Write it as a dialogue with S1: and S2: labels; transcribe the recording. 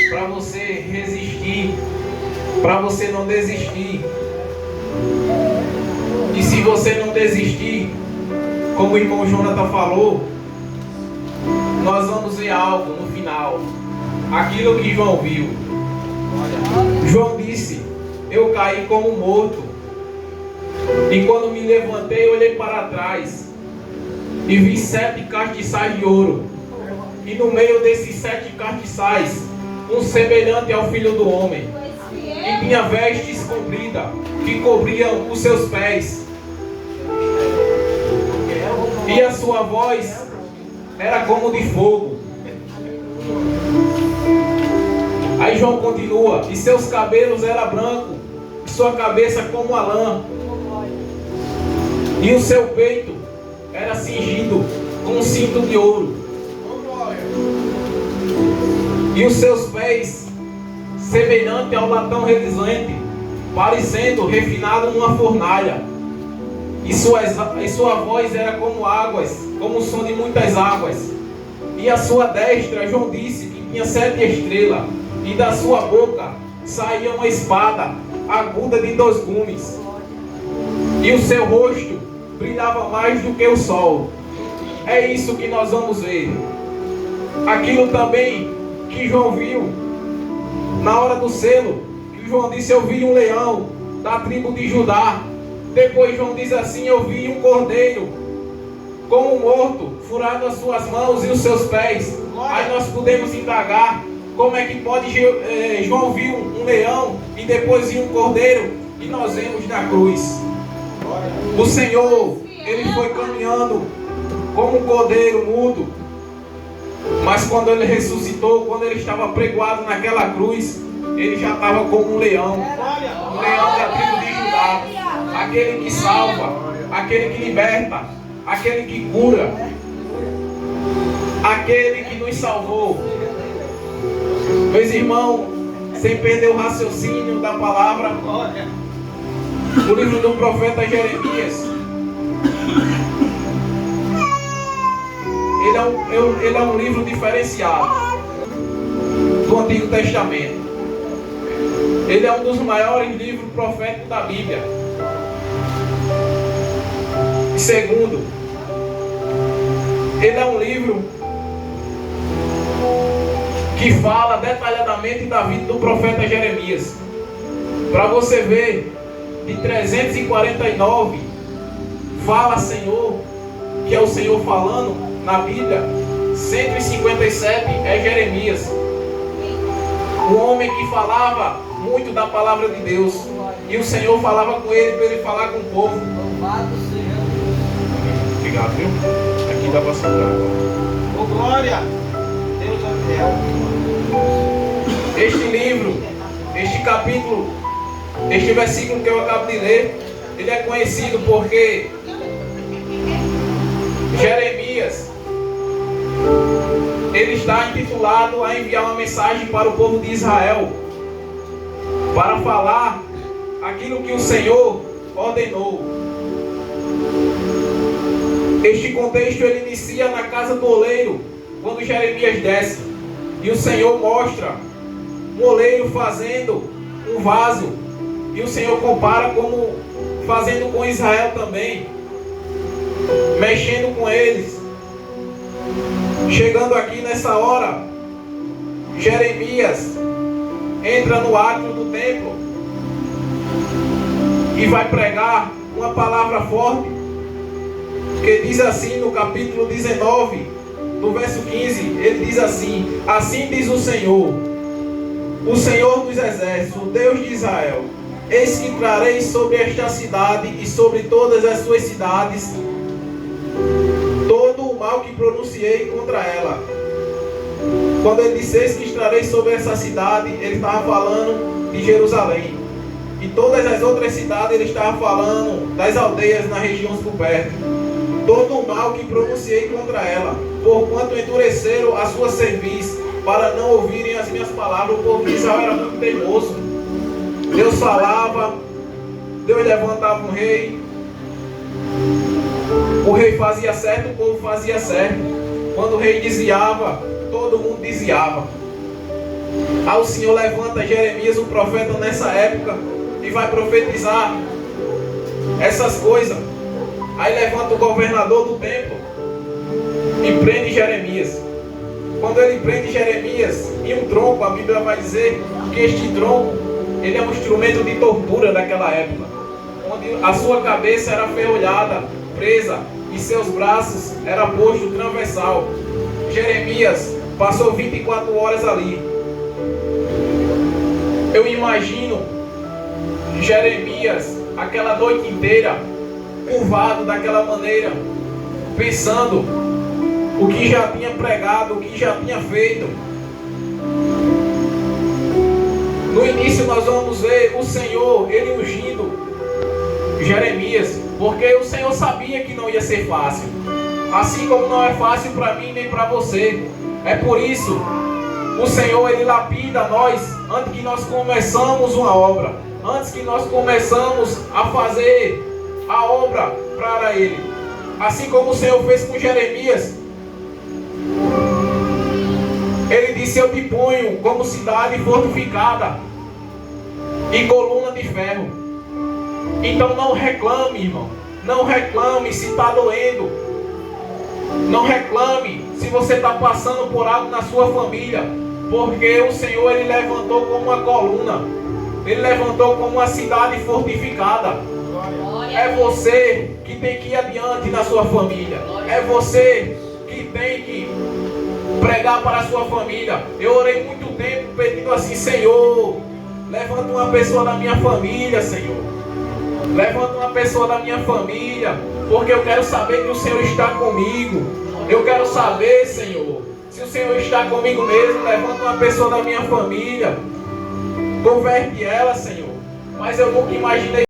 S1: para você resistir, para você não desistir. E se você não desistir, como o irmão Jonathan falou, nós vamos ver algo no final. Aquilo que João viu. João disse: eu caí como morto. E quando me levantei, olhei para trás e vi 7 castiçais de ouro. E no meio desses 7 castiçais, um semelhante ao Filho do Homem. E tinha vestes compridas que cobriam os seus pés. E a sua voz era como de fogo. Aí João continua: e seus cabelos eram brancos, e sua cabeça como a lã. E o seu peito era cingido com um cinto de ouro. E os seus pés semelhante ao latão reluzente, parecendo refinado numa fornalha. E sua voz era como águas, como o som de muitas águas. E a sua destra, João disse, que tinha 7 estrelas. E da sua boca saía uma espada aguda de 2 gumes. E o seu rosto brilhava mais do que o sol. É isso que nós vamos ver. Aquilo também que João viu na hora do selo, que João disse: eu vi um leão da tribo de Judá. Depois João diz assim: eu vi um cordeiro como morto, furado as suas mãos e os seus pés. Aí nós podemos indagar: como é que pode João viu um leão e depois viu um cordeiro, e nós vemos na cruz o Senhor, ele foi caminhando como um cordeiro mudo, mas quando ele ressuscitou, quando ele estava pregoado naquela cruz, ele já estava como um leão da tribo de Judá, aquele que salva, aquele que liberta, aquele que cura, aquele que nos salvou. Meus irmãos, sem perder o raciocínio da palavra, o livro do profeta Jeremias, ele é um livro diferenciado do Antigo Testamento. Ele é um dos maiores livros proféticos da Bíblia. E segundo, ele é um livro que fala detalhadamente da vida do profeta Jeremias. Para você ver, de 349, fala Senhor, que é o Senhor falando na Bíblia. 157 é Jeremias, um homem que falava muito da palavra de Deus, e o Senhor falava com ele para ele falar com o povo.
S2: Louvado seja.
S1: Obrigado, viu? Aqui dá para segurar.
S3: Ô glória, Deus é fiel.
S1: Este livro, este capítulo, este versículo que eu acabo de ler, ele é conhecido porque Jeremias, ele está intitulado a enviar uma mensagem para o povo de Israel, para falar aquilo que o Senhor ordenou. Este contexto ele inicia na casa do oleiro, quando Jeremias desce, e o Senhor mostra um oleiro fazendo um vaso, e o Senhor compara como fazendo com Israel também, mexendo com eles. Chegando aqui nessa hora, Jeremias entra no átrio do templo e vai pregar uma palavra forte, que diz assim no capítulo 19, no verso 15, ele diz assim: assim diz o Senhor dos exércitos, o Deus de Israel: eis que trarei sobre esta cidade e sobre todas as suas cidades todo o mal que pronunciei contra ela. Quando ele disse eis que trarei sobre essa cidade, ele estava falando de Jerusalém. E todas as outras cidades ele estava falando das aldeias nas regiões por perto. Todo o mal que pronunciei contra ela, porquanto endureceram a sua cerviz, para não ouvirem as minhas palavras. O povo de Israel era muito teimoso. Deus falava, Deus levantava um rei, o rei fazia certo, o povo fazia certo. Quando o rei desviava, todo mundo desviava. Aí o Senhor levanta Jeremias, o profeta, nessa época, e vai profetizar essas coisas. Aí levanta o governador do templo e prende Jeremias. Quando ele prende Jeremias em um tronco, a Bíblia vai dizer que este tronco, ele é um instrumento de tortura daquela época, onde a sua cabeça era ferrolhada, presa, e seus braços eram postos transversal. Jeremias passou 24 horas ali. Eu imagino Jeremias aquela noite inteira curvado daquela maneira, pensando o que já tinha pregado, o que já tinha feito. No início nós vamos ver o Senhor, ele ungindo Jeremias, porque o Senhor sabia que não ia ser fácil, assim como não é fácil para mim nem para você. É por isso o Senhor, ele lapida nós antes que nós começamos uma obra, antes que nós começamos a fazer a obra para ele. Assim como o Senhor fez com Jeremias, ele disse: eu te ponho como cidade fortificada e coluna de ferro. Então não reclame, irmão. Não reclame se está doendo. Não reclame se você está passando por algo na sua família, porque o Senhor, ele levantou como uma coluna, ele levantou como uma cidade fortificada. É você que tem que ir adiante na sua família. É você que tem que pregar para a sua família. Eu orei muito tempo pedindo assim: Senhor, levanta uma pessoa da minha família, Senhor. Levanta uma pessoa da minha família, porque eu quero saber que o Senhor está comigo. Eu quero saber, Senhor, se o Senhor está comigo mesmo. Levanta uma pessoa da minha família, converte ela, Senhor. Mas eu nunca imaginei